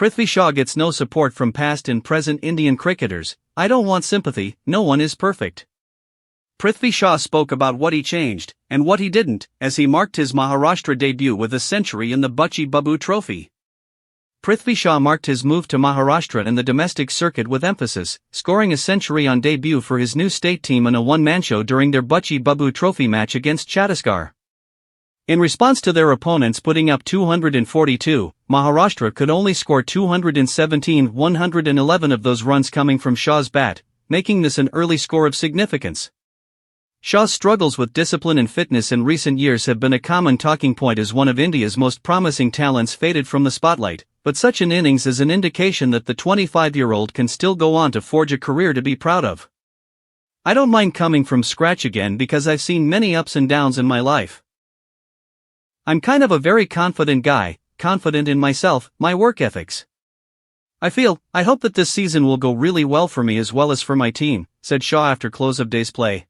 Prithvi Shaw gets no support from past and present Indian cricketers. I don't want sympathy, no one is perfect. Prithvi Shaw spoke about what he changed, and what he didn't, as he marked his Maharashtra debut with a century in the Bachchi Babu Trophy. Prithvi Shaw marked his move to Maharashtra in the domestic circuit with emphasis, scoring a century on debut for his new state team in a one-man show during their Bachchi Babu Trophy match against Chhattisgarh. In response to their opponents putting up 242, Maharashtra could only score 217, 111 of those runs coming from Shaw's bat, making this an early score of significance. Shaw's struggles with discipline and fitness in recent years have been a common talking point as one of India's most promising talents faded from the spotlight, but such an innings is an indication that the 25-year-old can still go on to forge a career to be proud of. I don't mind coming from scratch again because I've seen many ups and downs in my life. I'm kind of a very confident guy, confident in myself, my work ethics. I hope that this season will go really well for me as well as for my team, said Shaw after close of day's play.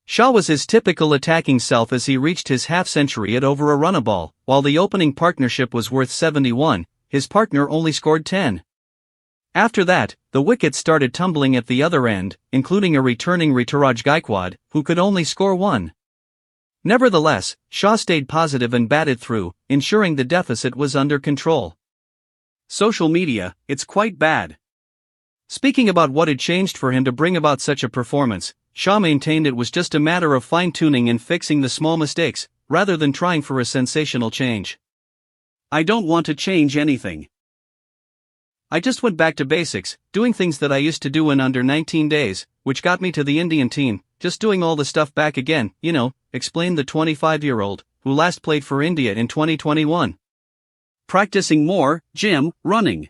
Shaw was his typical attacking self as he reached his half-century at over a run-a-ball. While the opening partnership was worth 71, his partner only scored 10. After that, the wickets started tumbling at the other end, including a returning Rituraj Gaikwad, who could only score 1. Nevertheless, Shaw stayed positive and batted through, ensuring the deficit was under control. Social media, it's quite bad. Speaking about what had changed for him to bring about such a performance, Shaw maintained it was just a matter of fine-tuning and fixing the small mistakes, rather than trying for a sensational change. I don't want to change anything. I just went back to basics, doing things that I used to do in under 19 days, which got me to the Indian team, just doing all the stuff back again, explained the 25-year-old, who last played for India in 2021. Practicing more, gym, running.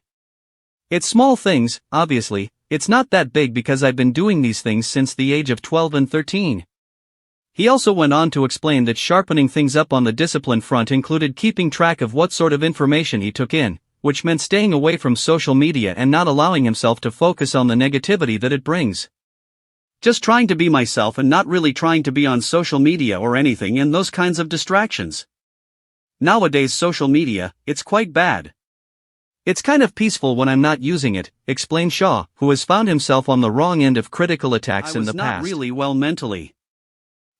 It's small things, obviously, it's not that big because I've been doing these things since the age of 12 and 13. He also went on to explain that sharpening things up on the discipline front included keeping track of what sort of information he took in, which meant staying away from social media and not allowing himself to focus on the negativity that it brings. Just trying to be myself and not really trying to be on social media or anything and those kinds of distractions. Nowadays social media, it's quite bad. It's kind of peaceful when I'm not using it, explained Shaw, who has found himself on the wrong end of critical attacks in the past. I was not really well mentally.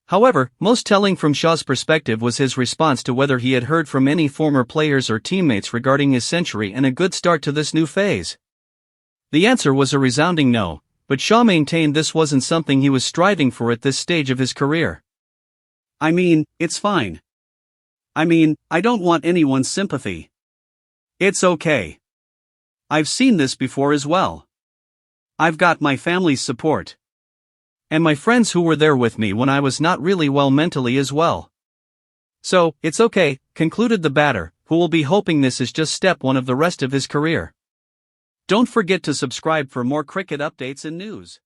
However, most telling from Shaw's perspective was his response to whether he had heard from any former players or teammates regarding his century and a good start to this new phase. The answer was a resounding no, but Shaw maintained this wasn't something he was striving for at this stage of his career. It's fine. I don't want anyone's sympathy. It's okay. I've seen this before as well. I've got my family's support. And my friends who were there with me when I was not really well mentally as well. So, it's okay, concluded the batter, who will be hoping this is just step one of the rest of his career. Don't forget to subscribe for more cricket updates and news.